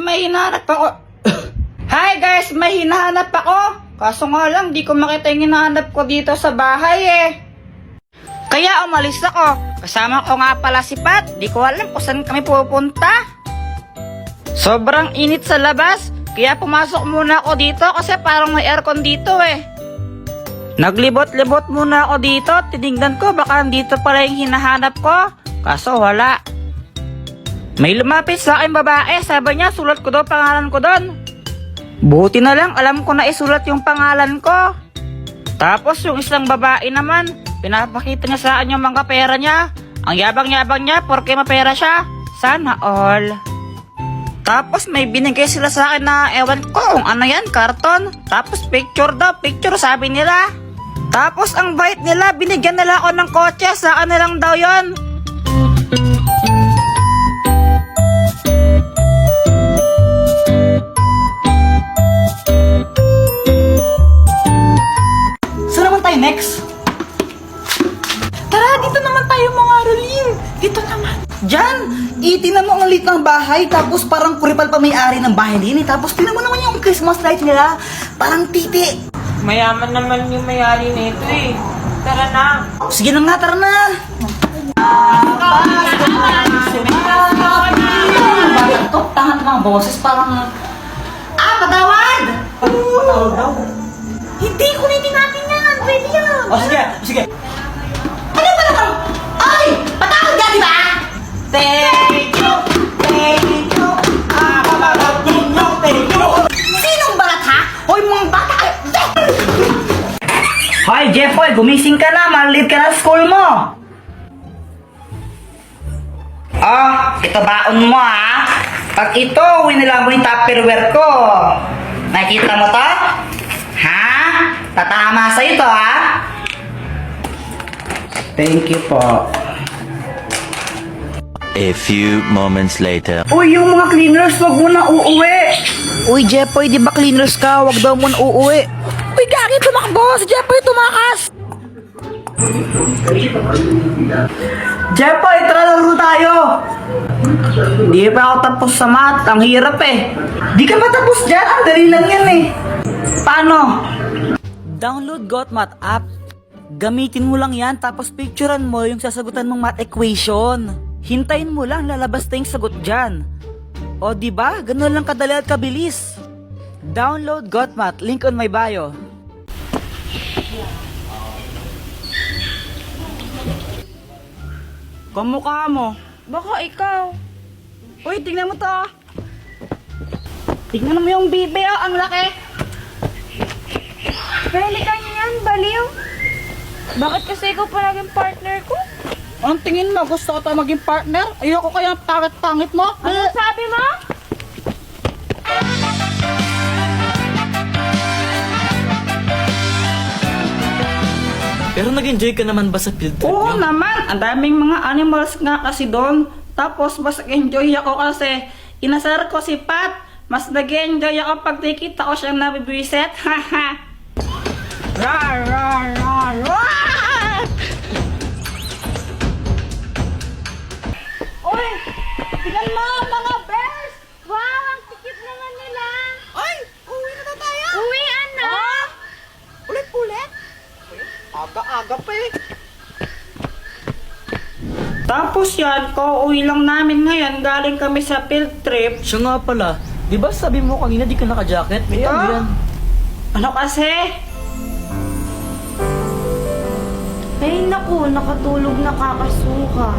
may hinahanap ako. Hi guys, may hinahanap ako. Kaso nga lang, di ko makita yung hinahanap ko dito sa bahay eh. Kaya umalis ako. Kasama ko nga pala si Pat. Di ko alam kung saan kami pupunta. Sobrang init sa labas. Kaya pumasok muna ako dito kasi parang may aircon dito eh. Naglibot-libot muna ako dito. Tinignan ko baka dito pala yung hinahanap ko. Kaso wala. May lumapit sa akin babae. Sabi niya sulat ko daw pangalan ko doon. Buti na lang alam ko na isulat yung pangalan ko. Tapos yung isang babae naman, pinapakita niya sa akin yung mga pera niya. Ang yabang-yabang niya porque mapera siya. Sana all. Tapos may binigay sila sa akin na ewan ko kung ano yan, karton. Tapos picture daw, picture sabi nila. Tapos ang bait nila, binigyan nila ako ng kotse, sa akin lang daw yon. Saan naman tayo next? Tara, dito naman tayo mga Rolin. Dito naman. Diyan, itinan mo ang liit ng bahay, tapos parang kuripal pa may-ari ng bahay din eh. Tapos tinan mo naman yung Christmas light nila, parang titi. Mayaman naman yung may-ari nito eh. Tara na. Sige na nga, tara na. Ito, tangat mga boses, parang... patawad! Patawad daw? Hindi, kulitin natin yan. Pwede yan. O, sige, sige. Ano ba naman? Ay! Patawad ka, di ba? Thank you! Thank you! Thank you! Sinong barat, ha? Hoy, mga bata kayo! Hoy, Jeffoy, gumising ka na. Malit ka na sa school mo. Ito baon mo, ha? Pag ito, uwi nila mo yung Tupperware ko. Nakikita mo to? Ha? Tatama sa ito, ha? Thank you po. A few moments later. Uy, yung mga cleaners, wag mo na uuwi. Uy, Jeffoy, di ba cleaners ka? Wag daw mo na uuwi. Uy, gagi, tumakbo. Si Jeffoy tumakas. Jeffoy, tara laro tayo. Di pa ako tapos sa math. Ang hirap eh. Di ka ba tapos dyan? Ang dali lang yan eh. Paano? Download GotMath app. Gamitin mo lang yan tapos picturean mo yung sasagutan mong math equation. Hintayin mo lang, lalabas na yung sagot dyan. O diba? Ganun lang kadali at kabilis. Download GotMath, link on my bio. Kamukha mo. Baka ikaw. Uy, tingnan mo to. Tingnan mo yung bibe, oh, ang laki. Pwede ka niyan, baliw. Bakit kasi ikaw pa naging partner ko? Anong tingin mo? Gusto ko tayo maging partner? Ayoko kaya pangit-pangit mo. Ano sabi mo? Pero nag-enjoy ka naman ba sa field trip Oo niyo? naman, ang daming mga animals nga kasi doon. Tapos mas enjoy ako kasi inasar ko si Pat. Mas nag-enjoy ako pag nakikita ko siyang nabibwisit. Haha. Rar, rar, rar, rar! Uy! Tingnan mo, mga bears! Wow, ang tikit naman nila! Ay! Uwi na tayo! Uwi, ano? Ulit-ulit? Aga-aga pa eh. Tapos yan, kauwi lang namin ngayon. Galing kami sa field trip. Siya nga pala, di ba sabi mo kanina di ka naka-jacket? May Ito? ano yan? Ano kasi? Ay, naku, nakatulog na kakasuka.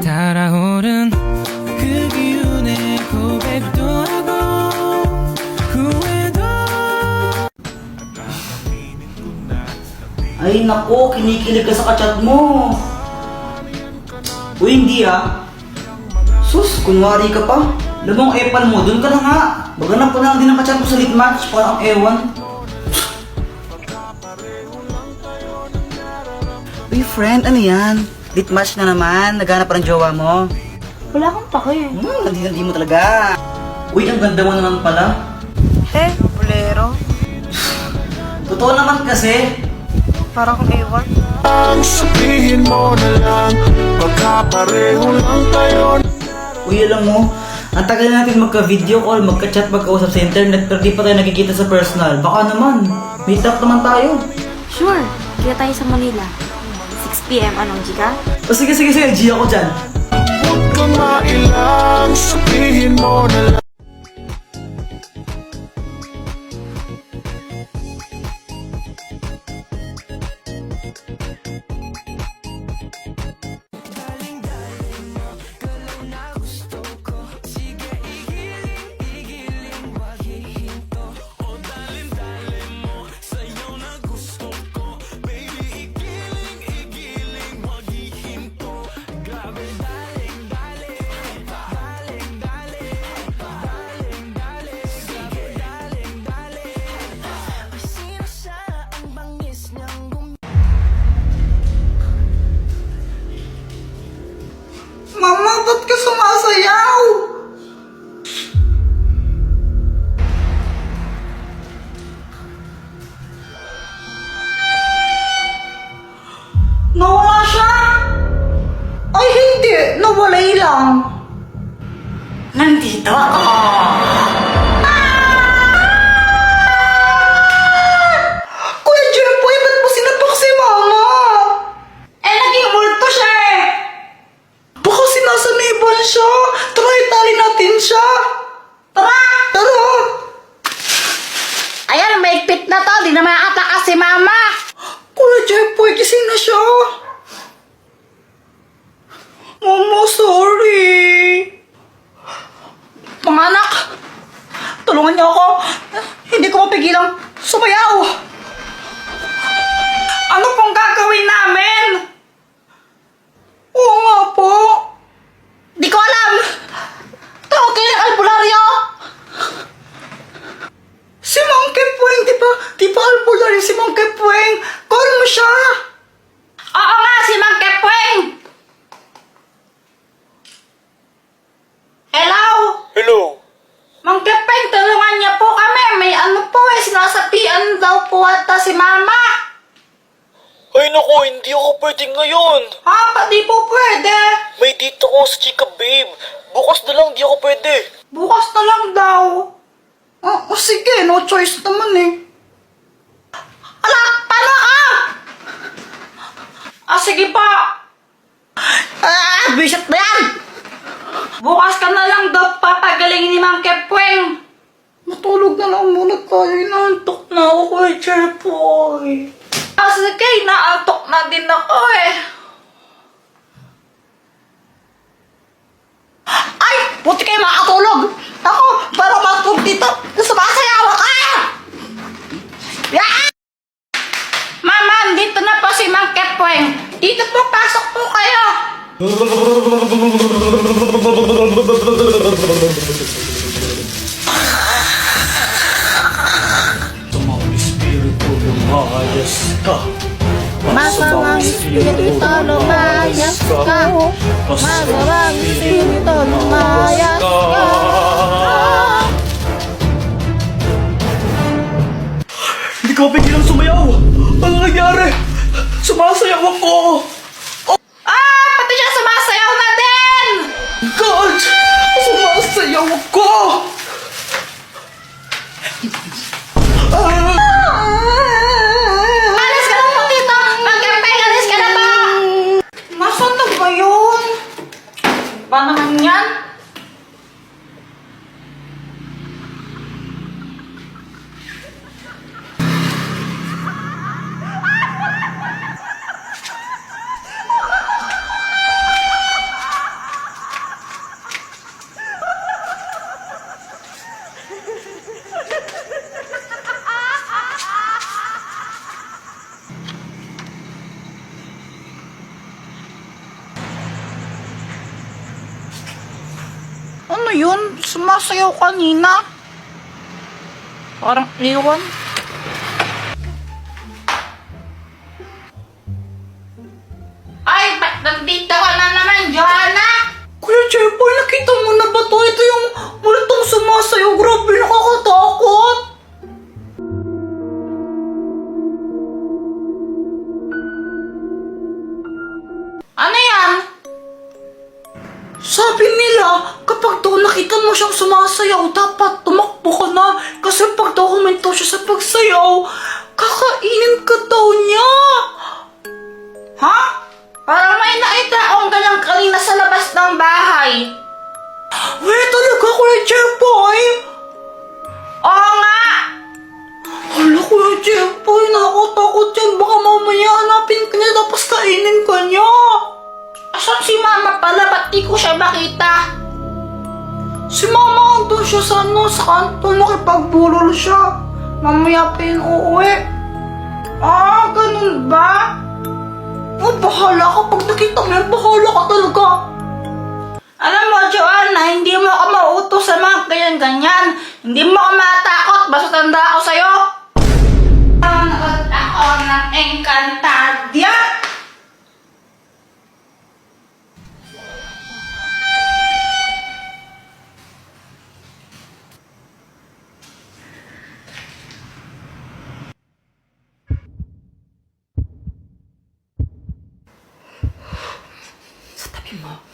달아오른 그 기운에 고백도 하고 후회도 Ay naku, kinikilig ka sa kachat mo. Uy, hindi ah. Sus, kunwari ka pa. Lamang epal mo, dun ka na nga. Baganap ko na lang din ang kachat mo sa lit match, parang ewan. Uy, friend, ano yan? Lit match na naman, naghanap pa ng jowa mo. Wala kang pake. Hindi mo talaga. Uy, ang ganda mo naman pala. ate? Bolero? Totoo naman kasi. Parang kung ewan. Sabihin mo na lang, pagkapareho lang tayo. Uy, alam mo, ang tagal natin magka-video call, magka-chat, magkausap sa internet, pero di pa tayo nakikita sa personal. Baka naman, meet up naman tayo. Sure. Kita tayo sa Manila. 6 p.m. Anong Jika? O sige, G ako dyan. Huwag ka mailang, sabihin mo na lang. Mama, ba't ka sumasayaw? Nawala siya? Ay, hindi. Nawalay lang. Nandito ako. Kuya Jempoy, ba't mo sinapak si Mama? Naging multo siya eh. Baka sinasaniban siya. Tara, itali natin siya. Tara! Tara! Ayan, maigpit na to. Di na makakatakas si Mama. Kuya Jempoy, gising na siya. Mama, sorry. Mga anak, tulungan niyo ako. Hindi ko mapigilang sumayaw. Ano pong gagawin namin? Oo nga po. Di ko alam. Tawagin ang albularyo. Si Monkey Puwing, di ba albularyo si Monkey Puwing? Call mo siya. Oo nga, si Monkey Puwing. Hello? Hello? Monkey Puwing, tulungan niya po kami. May ano po sinasapian daw po ata si Mama. Ay naku, hindi ako pwede ngayon. Di po pwede. May dito ko sa chika babe. Bukas na lang, di ako pwede. Bukas na lang daw. Sige, no choice naman eh. Ala, paano ka? Sige pa. Bisit na yan. Bukas ka na lang daw papagalingin ni Mang Kepweng. Matulog na lang muna tayo. Inaantok na ako kay Chepoy. Sige, inaantok na din ako eh. Ay! Buti kayo makatulog! Ako, para matulog dito, sumasayaw ka! Yeah! Mama, dito na po si Mang Kepweng. Dito po, pasok po kayo. Masamang espiritu lumayas ka. Masamang espiritu lumayas ka. Hindi ko mapigilang sumayaw. Ano nangyari? Sumasayaw ako. Pati siya sumasayaw na din! God! Sumasayaw ako! Alis ka na po dito! Mang Kepweng, alis ka na ba? Nasaan na ba yun? Ba naman yan? Ano yun? Sumasayaw kanina. Parang iwan. Ay, ba't nandito ka na naman, Joanna? Kuya Chepoy, nakita mo na ba to? Ito yung multong sumasayaw. Grabe, nakakatakot. dapat tumakbo ka na. Kasi pag daw huminto siya sa pagsayaw, kakainin ka daw niya. Ha? Parang may nakita akong ganyan kanina sa labas ng bahay. Wait, talaga, Kuya Jeboy? Oo nga! Hala, Kuya Jeboy, nakakatakot yan. Baka mamaya hanapin ka niya tapos kainin ka niya. Asan si mama pala? Ba't di ko siya makita? Si Mama andun siya sa sa kanto, nakipagbulol siya. Mamaya pa yun uuwi. Ah, ganun ba? Oh, bahala ka. Pag nakita mo yan, bahala ka talaga. Alam mo, Joanna, hindi mo ako mautos sa mga ganyan-ganyan. Hindi mo ako matakot, basta tanda ako sa'yo. Nanood ako ng Encantadia. Sa tabi mo.